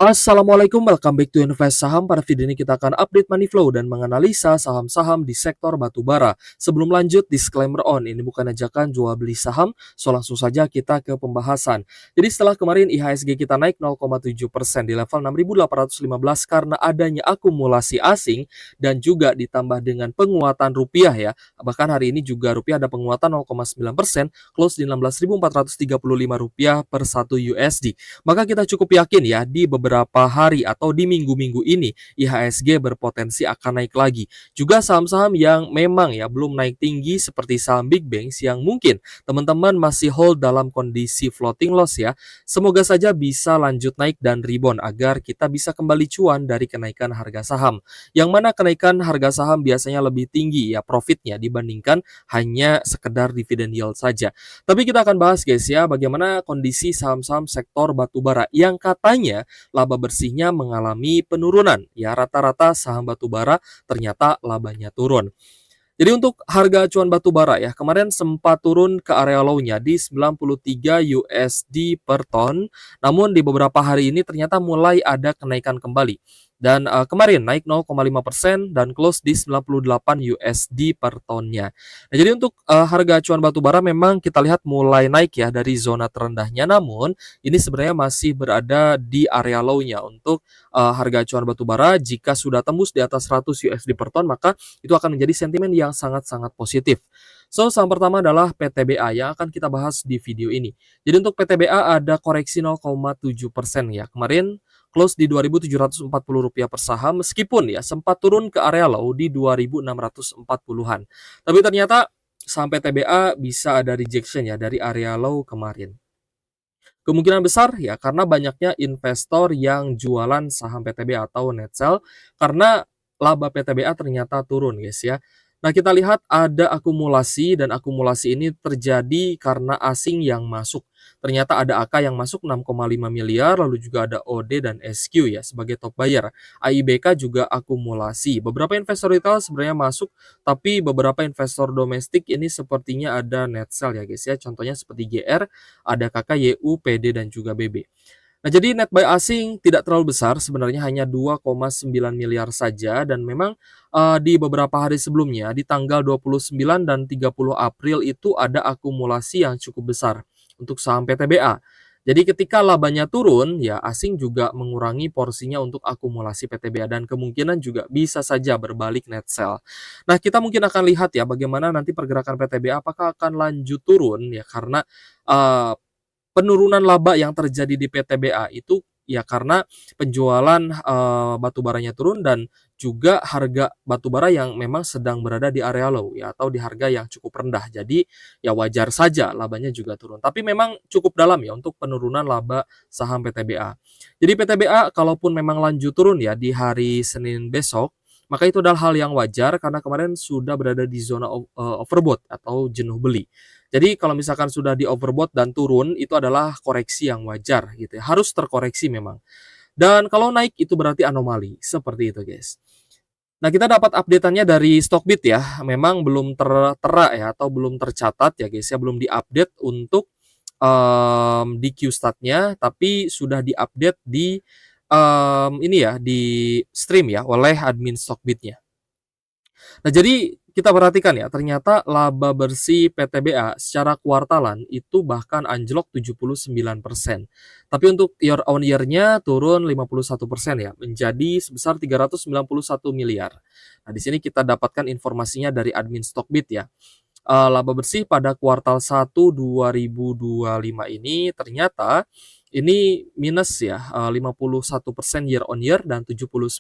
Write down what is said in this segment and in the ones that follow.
Assalamualaikum, welcome back to Invest Saham. Pada video ini kita akan update money flow dan menganalisa saham-saham di sektor batubara. Sebelum lanjut, disclaimer on, ini bukan ajakan jual beli saham, so langsung saja kita ke pembahasan. Jadi setelah kemarin IHSG kita naik 0,7% di level 6.815 karena adanya akumulasi asing dan juga ditambah dengan penguatan rupiah ya. Bahkan hari ini juga rupiah ada penguatan 0,9%, close di 16.435 rupiah per 1 USD. Maka kita cukup yakin ya di beberapa hari atau di minggu-minggu ini IHSG berpotensi akan naik lagi. Juga saham-saham yang memang ya belum naik tinggi seperti saham big banks yang mungkin teman-teman masih hold dalam kondisi floating loss ya. Semoga saja bisa lanjut naik dan rebound agar kita bisa kembali cuan dari kenaikan harga saham. Yang mana kenaikan harga saham biasanya lebih tinggi ya profitnya dibandingkan hanya sekedar dividen yield saja. Tapi kita akan bahas guys ya bagaimana kondisi saham-saham sektor batubara yang katanya laba bersihnya mengalami penurunan. Ya rata-rata saham batubara ternyata labanya turun. Jadi untuk harga acuan batubara ya, kemarin sempat turun ke area low-nya di 93 USD per ton. Namun di beberapa hari ini ternyata mulai ada kenaikan kembali. Dan kemarin naik 0,5% dan close di 98 USD per tonnya. Nah, jadi untuk harga acuan batubara memang kita lihat mulai naik ya dari zona terendahnya. Namun ini sebenarnya masih berada di area low-nya untuk harga acuan batubara. Jika sudah tembus di atas 100 USD per ton, maka itu akan menjadi sentimen yang sangat-sangat positif. So, saham pertama adalah PTBA yang akan kita bahas di video ini. Jadi untuk PTBA ada koreksi 0,7% ya. Kemarin close di Rp2.740 per saham meskipun ya sempat turun ke area low di 2.640-an. Tapi ternyata saham PTBA bisa ada rejection ya dari area low kemarin. Kemungkinan besar ya karena banyaknya investor yang jualan saham PTBA atau net sell karena laba PTBA ternyata turun guys ya. Nah, kita lihat ada akumulasi dan akumulasi ini terjadi karena asing yang masuk. Ternyata ada AK yang masuk 6,5 miliar, lalu juga ada OD dan SQ ya sebagai top buyer. AIBK juga akumulasi. Beberapa investor retail sebenarnya masuk, tapi beberapa investor domestik ini sepertinya ada net sell ya guys ya. Contohnya seperti GR, ada KKYU, PD dan juga BB. Nah, jadi net buy asing tidak terlalu besar, sebenarnya hanya 2,9 miliar saja dan memang di beberapa hari sebelumnya di tanggal 29 dan 30 April itu ada akumulasi yang cukup besar untuk saham PTBA. Jadi ketika labanya turun, ya asing juga mengurangi porsinya untuk akumulasi PTBA dan kemungkinan juga bisa saja berbalik net sell. Nah, kita mungkin akan lihat ya bagaimana nanti pergerakan PTBA apakah akan lanjut turun ya karena uh, penurunan laba yang terjadi di PTBA itu ya karena penjualan batubaranya turun dan juga harga batubara yang memang sedang berada di area low ya atau di harga yang cukup rendah. Jadi ya wajar saja labanya juga turun. Tapi memang cukup dalam ya untuk penurunan laba saham PTBA. Jadi PTBA kalaupun memang lanjut turun ya di hari Senin besok, maka itu adalah hal yang wajar karena kemarin sudah berada di zona overbought atau jenuh beli. Jadi kalau misalkan sudah di overbought dan turun, itu adalah koreksi yang wajar gitu ya. Harus terkoreksi memang. Dan kalau naik itu berarti anomali, seperti itu guys. Nah, kita dapat update-annya dari Stockbit ya. Memang belum tertera ya atau belum tercatat ya guys ya, belum diupdate untuk di Qstat-nya, tapi sudah diupdate di ini ya di stream ya oleh admin Stockbit-nya. Nah, jadi kita perhatikan ya, ternyata laba bersih PTBA secara kuartalan itu bahkan anjlok 79%. Tapi untuk year on year-nya turun 51% ya, menjadi sebesar 391 miliar. Nah, di sini kita dapatkan informasinya dari admin Stockbit ya. Laba bersih pada kuartal 1 2025 ini ternyata ini minus ya, 51% year on year dan 79%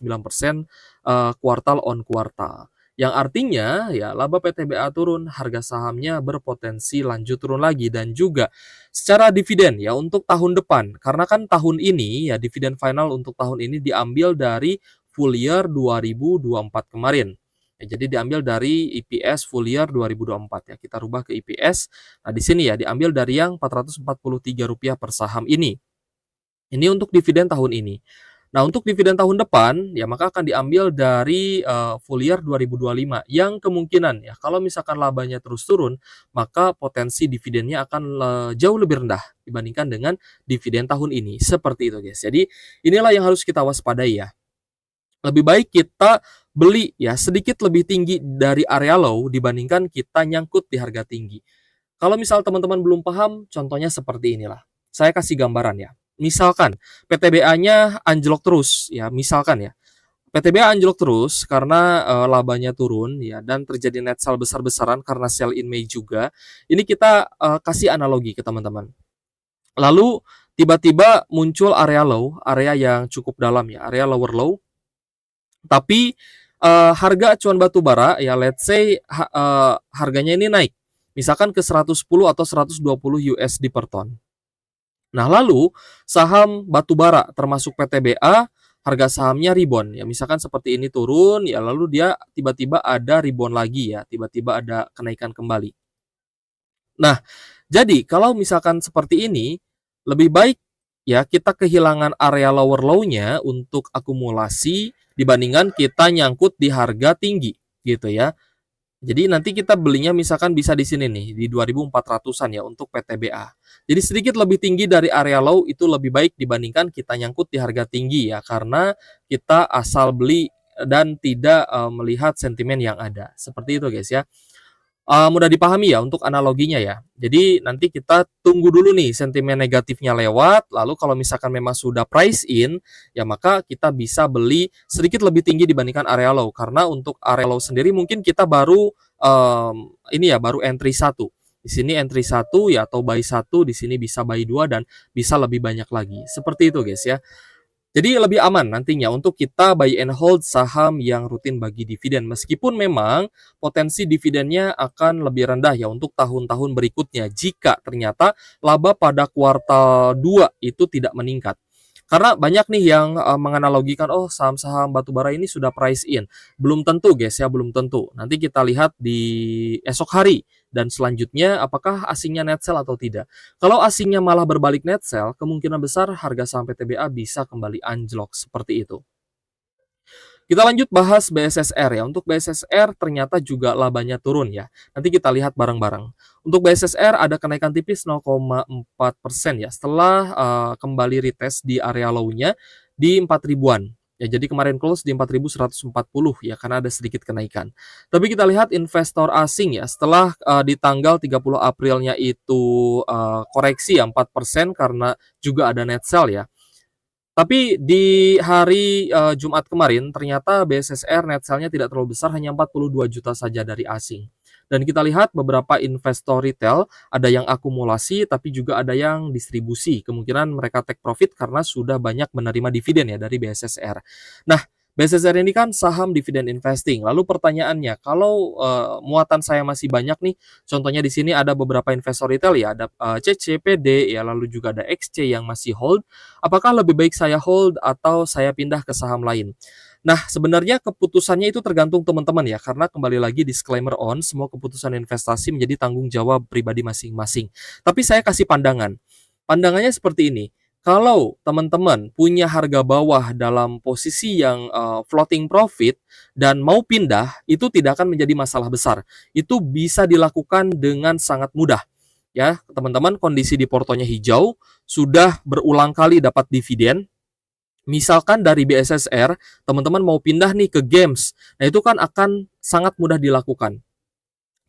kuartal on kuartal. Yang artinya ya laba PTBA turun, harga sahamnya berpotensi lanjut turun lagi dan juga secara dividen ya untuk tahun depan. Karena kan tahun ini ya dividen final untuk tahun ini diambil dari full year 2024 kemarin. Ya, jadi diambil dari EPS full year 2024 ya. Kita rubah ke EPS. Nah, di sini ya diambil dari yang Rp443 per saham ini. Ini untuk dividen tahun ini. Nah, untuk dividen tahun depan, ya maka akan diambil dari full year 2025 yang kemungkinan ya kalau misalkan labanya terus turun, maka potensi dividennya akan jauh lebih rendah dibandingkan dengan dividen tahun ini. Seperti itu, guys. Jadi, inilah yang harus kita waspadai ya. Lebih baik kita beli ya sedikit lebih tinggi dari area low dibandingkan kita nyangkut di harga tinggi. Kalau misal teman-teman belum paham, contohnya seperti inilah. Saya kasih gambaran ya. Misalkan PTBA-nya anjlok terus ya, misalkan ya. PTBA anjlok terus karena labanya turun ya dan terjadi net sell besar-besaran karena sell in Mei juga. Ini kita kasih analogi ke teman-teman. Lalu tiba-tiba muncul area low, area yang cukup dalam ya, area lower low. Tapi harga acuan batu bara ya let's say harganya ini naik. Misalkan ke 110 atau 120 USD per ton. Nah, lalu saham batu bara termasuk PTBA harga sahamnya rebound ya. Misalkan seperti ini turun ya lalu dia tiba-tiba ada rebound lagi ya, tiba-tiba ada kenaikan kembali. Nah, jadi kalau misalkan seperti ini lebih baik ya kita kehilangan area lower low-nya untuk akumulasi dibandingkan kita nyangkut di harga tinggi gitu ya. Jadi nanti kita belinya misalkan bisa di sini nih, di 2.400-an ya untuk PTBA. Jadi sedikit lebih tinggi dari area low itu lebih baik dibandingkan kita nyangkut di harga tinggi ya, karena kita asal beli dan tidak melihat sentimen yang ada. Seperti itu guys ya. Mudah dipahami ya untuk analoginya ya. Jadi nanti kita tunggu dulu nih sentimen negatifnya lewat, lalu kalau misalkan memang sudah price in, ya maka kita bisa beli sedikit lebih tinggi dibandingkan area low. Karena untuk area low sendiri mungkin kita baru ini ya baru entry 1. Di sini entry 1 ya atau buy 1, di sini bisa buy 2 dan bisa lebih banyak lagi. Seperti itu guys ya. Jadi lebih aman nantinya untuk kita buy and hold saham yang rutin bagi dividen. Meskipun memang potensi dividennya akan lebih rendah ya untuk tahun-tahun berikutnya jika ternyata laba pada kuartal 2 itu tidak meningkat. Karena banyak nih yang menganalogikan, oh saham-saham batubara ini sudah price in. Belum tentu guys ya, belum tentu. Nanti kita lihat di esok hari dan selanjutnya apakah asingnya net sell atau tidak. Kalau asingnya malah berbalik net sell, kemungkinan besar harga saham PTBA bisa kembali anjlok seperti itu. Kita lanjut bahas BSSR ya. Untuk BSSR ternyata juga labanya turun ya. Nanti kita lihat bareng-bareng. Untuk BSSR ada kenaikan tipis 0,4% ya setelah kembali retest di area low-nya di 4 ribuan. Ya, jadi kemarin close di 4.140 ya karena ada sedikit kenaikan. Tapi kita lihat investor asing ya setelah di tanggal 30 Aprilnya itu koreksi ya 4% karena juga ada net sell ya. Tapi di hari Jumat kemarin ternyata BSSR net sell-nya tidak terlalu besar, hanya 42 juta saja dari asing. Dan kita lihat beberapa investor retail ada yang akumulasi tapi juga ada yang distribusi. Kemungkinan mereka take profit karena sudah banyak menerima dividen ya dari BSSR. Nah, BSSR ini kan saham dividen investing. Lalu pertanyaannya, kalau muatan saya masih banyak nih, contohnya di sini ada beberapa investor retail ya, ada CCPD ya, lalu juga ada XC yang masih hold. Apakah lebih baik saya hold atau saya pindah ke saham lain? Nah, sebenarnya keputusannya itu tergantung teman-teman ya, karena kembali lagi disclaimer on, semua keputusan investasi menjadi tanggung jawab pribadi masing-masing. Tapi saya kasih pandangan. Pandangannya seperti ini. Kalau teman-teman punya harga bawah dalam posisi yang floating profit dan mau pindah, itu tidak akan menjadi masalah besar. Itu bisa dilakukan dengan sangat mudah. Ya, teman-teman kondisi di portonya hijau, sudah berulang kali dapat dividen. Misalkan dari BSSR, teman-teman mau pindah nih ke games. Nah, itu kan akan sangat mudah dilakukan.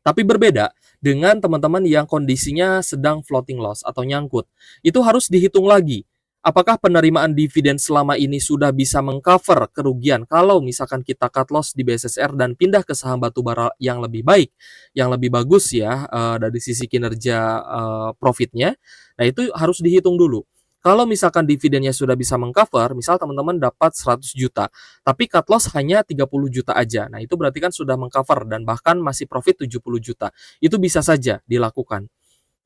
Tapi berbeda dengan teman-teman yang kondisinya sedang floating loss atau nyangkut. Itu harus dihitung lagi. Apakah penerimaan dividen selama ini sudah bisa mengcover kerugian kalau misalkan kita cut loss di BSSR dan pindah ke saham batubara yang lebih baik, yang lebih bagus ya dari sisi kinerja profitnya. Nah, itu harus dihitung dulu. Kalau misalkan dividennya sudah bisa mengcover, misal teman-teman dapat 100 juta, tapi cut loss hanya 30 juta aja. Nah, itu berarti kan sudah mengcover dan bahkan masih profit 70 juta. Itu bisa saja dilakukan.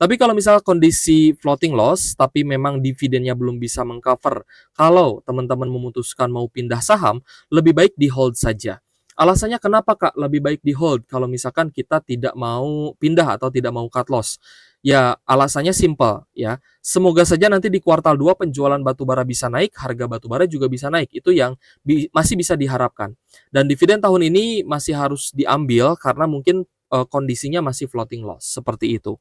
Tapi kalau misal kondisi floating loss, tapi memang dividennya belum bisa mengcover, kalau teman-teman memutuskan mau pindah saham, lebih baik di hold saja. Alasannya kenapa Kak lebih baik di hold kalau misalkan kita tidak mau pindah atau tidak mau cut loss? Ya, alasannya simpel ya. Semoga saja nanti di kuartal 2 penjualan batubara bisa naik, harga batubara juga bisa naik. Itu yang masih bisa diharapkan. Dan dividen tahun ini masih harus diambil karena mungkin kondisinya masih floating loss seperti itu.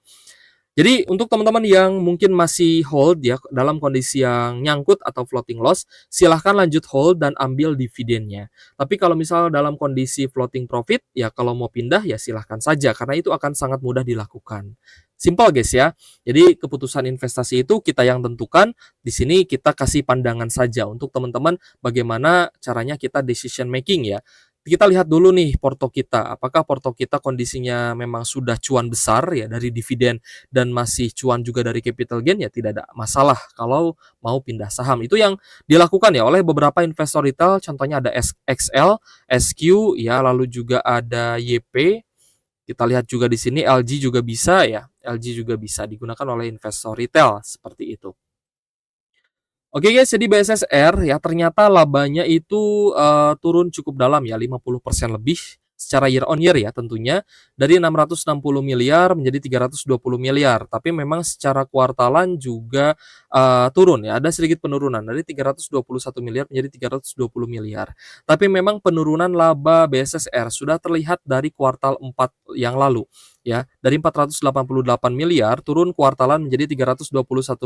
Jadi untuk teman-teman yang mungkin masih hold ya dalam kondisi yang nyangkut atau floating loss, silahkan lanjut hold dan ambil dividennya. Tapi kalau misal dalam kondisi floating profit, ya kalau mau pindah ya silahkan saja karena itu akan sangat mudah dilakukan. Simple guys ya. Jadi keputusan investasi itu kita yang tentukan. Di sini kita kasih pandangan saja untuk teman-teman bagaimana caranya kita decision making ya. Kita lihat dulu nih porto kita, apakah porto kita kondisinya memang sudah cuan besar ya dari dividen dan masih cuan juga dari capital gain, ya tidak ada masalah kalau mau pindah saham. Itu yang dilakukan ya oleh beberapa investor retail, contohnya ada XL, SQ ya, lalu juga ada YP. Kita lihat juga di sini LG juga bisa ya. LG juga bisa digunakan oleh investor retail seperti itu. Oke guys, jadi BSSR ya ternyata labanya itu turun cukup dalam ya, 50% lebih secara year on year ya tentunya, dari 660 miliar menjadi 320 miliar. Tapi memang secara kuartalan juga turun ya, ada sedikit penurunan dari 321 miliar menjadi 320 miliar. Tapi memang penurunan laba BSSR sudah terlihat dari kuartal 4 yang lalu ya, dari 488 miliar turun kuartalan menjadi 321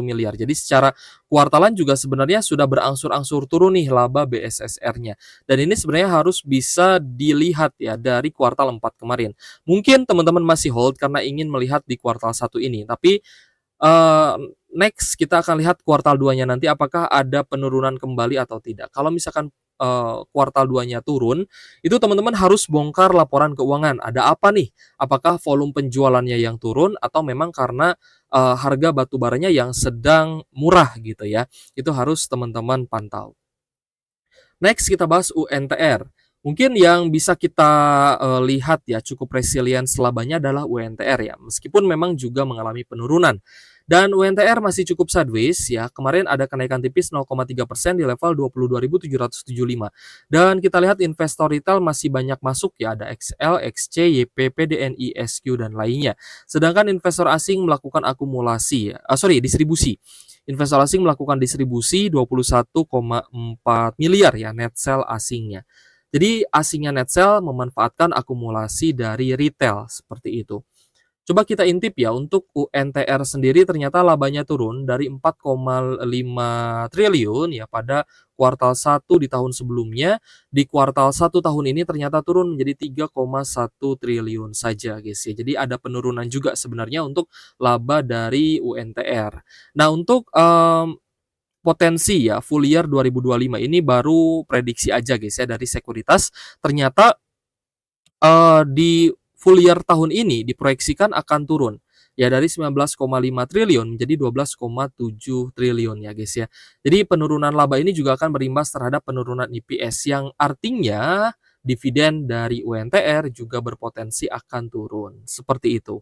miliar. Jadi secara kuartalan juga sebenarnya sudah berangsur-angsur turun nih laba BSSR-nya. Dan ini sebenarnya harus bisa dilihat ya dari kuartal 4 kemarin. Mungkin teman-teman masih hold karena ingin melihat di kuartal 1 ini, tapi next kita akan lihat kuartal 2-nya nanti apakah ada penurunan kembali atau tidak. Kalau misalkan kuartal 2-nya turun, itu teman-teman harus bongkar laporan keuangan. Ada apa nih? Apakah volume penjualannya yang turun atau memang karena harga batu baranya yang sedang murah gitu ya. Itu harus teman-teman pantau. Next kita bahas UNTR. Mungkin yang bisa kita lihat ya cukup resilient labanya adalah UNTR ya. Meskipun memang juga mengalami penurunan. Dan UNTR masih cukup sideways ya. Kemarin ada kenaikan tipis 0,3% di level 22.775. Dan kita lihat investor retail masih banyak masuk ya. Ada XL, XC, YP, PDNI, SQ dan lainnya. Sedangkan investor asing melakukan akumulasi, distribusi. Investor asing melakukan distribusi 21,4 miliar ya net sell asingnya. Jadi asingnya net sell memanfaatkan akumulasi dari retail seperti itu. Coba kita intip ya untuk UNTR sendiri ternyata labanya turun dari 4,5 triliun ya pada kuartal 1 di tahun sebelumnya. Di kuartal 1 tahun ini ternyata turun menjadi 3,1 triliun saja guys ya. Jadi ada penurunan juga sebenarnya untuk laba dari UNTR. Nah, untuk potensi ya full year 2025 ini baru prediksi aja guys ya dari sekuritas. Ternyata di full year tahun ini diproyeksikan akan turun ya dari 19,5 triliun menjadi 12,7 triliun ya guys ya. Jadi penurunan laba ini juga akan berimbas terhadap penurunan EPS yang artinya dividen dari UNTR juga berpotensi akan turun. Seperti itu.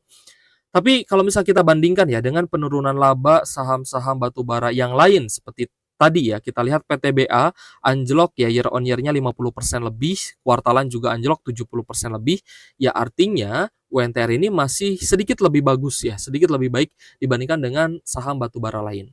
Tapi kalau misal kita bandingkan ya dengan penurunan laba saham-saham batubara yang lain seperti tadi ya, kita lihat PTBA anjlok ya year on year-nya 50% lebih, kuartalan juga anjlok 70% lebih, ya artinya UNTR ini masih sedikit lebih bagus ya, sedikit lebih baik dibandingkan dengan saham batubara lain.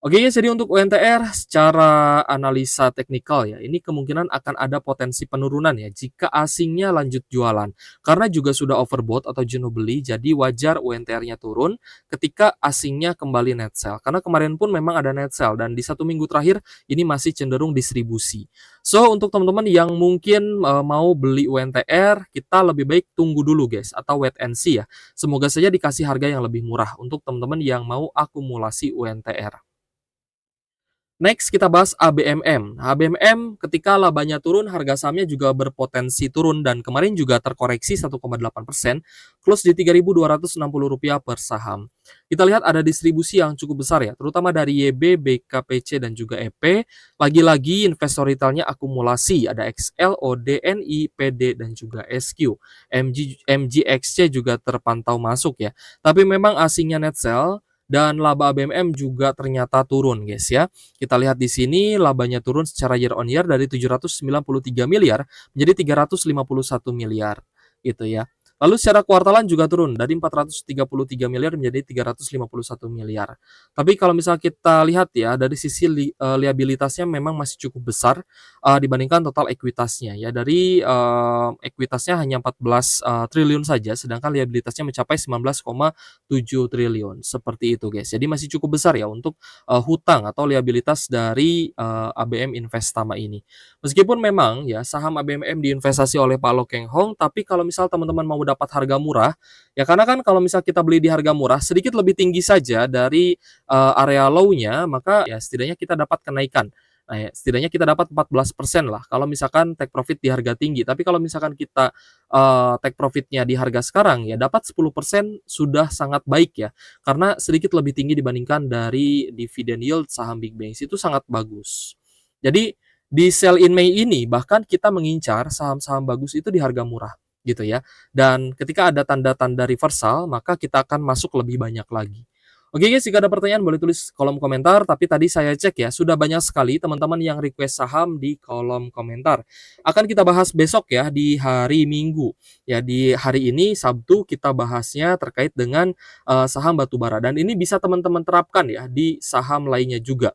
Oke ya, jadi untuk UNTR secara analisa teknikal ya, ini kemungkinan akan ada potensi penurunan ya jika asingnya lanjut jualan. Karena juga sudah overbought atau jenuh beli, jadi wajar UNTR-nya turun ketika asingnya kembali net sell. Karena kemarin pun memang ada net sell dan di 1 minggu terakhir ini masih cenderung distribusi. So, untuk teman-teman yang mungkin mau beli UNTR, kita lebih baik tunggu dulu guys, atau wait and see ya. Semoga saja dikasih harga yang lebih murah untuk teman-teman yang mau akumulasi UNTR. Next kita bahas ABMM. ABMM ketika labanya turun, harga sahamnya juga berpotensi turun dan kemarin juga terkoreksi 1,8%, close di Rp3.260 per saham. Kita lihat ada distribusi yang cukup besar ya, terutama dari YB, BKPC dan juga EP. Lagi-lagi investor retailnya akumulasi, ada XL, OD, NI, PD dan juga SQ. MGXC juga terpantau masuk ya. Tapi memang asingnya net sell dan laba ABMM juga ternyata turun guys ya. Kita lihat di sini labanya turun secara year on year dari 793 miliar menjadi 351 miliar gitu ya. Lalu secara kuartalan juga turun dari 433 miliar menjadi 351 miliar. Tapi kalau misal kita lihat ya dari sisi liabilitasnya memang masih cukup besar dibandingkan total ekuitasnya ya. Dari ekuitasnya hanya 14 triliun saja sedangkan liabilitasnya mencapai 19,7 triliun. Seperti itu guys. Jadi masih cukup besar ya untuk hutang atau liabilitas dari ABM Investama ini. Meskipun memang ya saham ABMM diinvestasi oleh Pak Lo Keng Hong, tapi kalau misal teman-teman mau dapat harga murah, ya karena kan kalau misal kita beli di harga murah sedikit lebih tinggi saja dari area low-nya, maka ya setidaknya kita dapat kenaikan. Nah, ya, setidaknya kita dapat 14% lah kalau misalkan take profit di harga tinggi. Tapi kalau misalkan kita take profitnya di harga sekarang ya dapat 10% sudah sangat baik ya. Karena sedikit lebih tinggi dibandingkan dari dividend yield saham Big Banks itu sangat bagus. Jadi di sell in May ini bahkan kita mengincar saham-saham bagus itu di harga murah gitu ya. Dan ketika ada tanda-tanda reversal, maka kita akan masuk lebih banyak lagi. Oke guys, jika ada pertanyaan boleh tulis kolom komentar, tapi tadi saya cek ya, sudah banyak sekali teman-teman yang request saham di kolom komentar. Akan kita bahas besok ya, di hari Minggu. Ya, di hari ini, Sabtu, kita bahasnya terkait dengan saham batubara. Dan ini bisa teman-teman terapkan ya, di saham lainnya juga.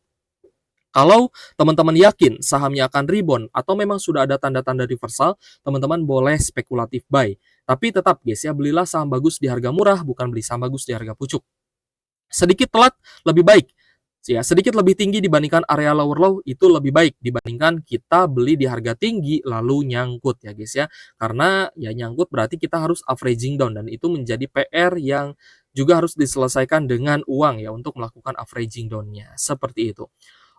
Kalau teman-teman yakin sahamnya akan rebound atau memang sudah ada tanda-tanda reversal, teman-teman boleh spekulatif buy. Tapi tetap guys ya, belilah saham bagus di harga murah, bukan beli saham bagus di harga pucuk. Sedikit telat lebih baik. Ya, sedikit lebih tinggi dibandingkan area lower low itu lebih baik dibandingkan kita beli di harga tinggi lalu nyangkut ya guys ya. Karena ya nyangkut berarti kita harus averaging down dan itu menjadi PR yang juga harus diselesaikan dengan uang ya untuk melakukan averaging down-nya. Seperti itu.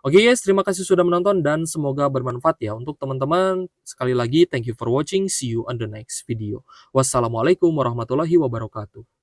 Oke guys, terima kasih sudah menonton dan semoga bermanfaat ya untuk teman-teman. Sekali lagi, thank you for watching. See you on the next video. Wassalamualaikum warahmatullahi wabarakatuh.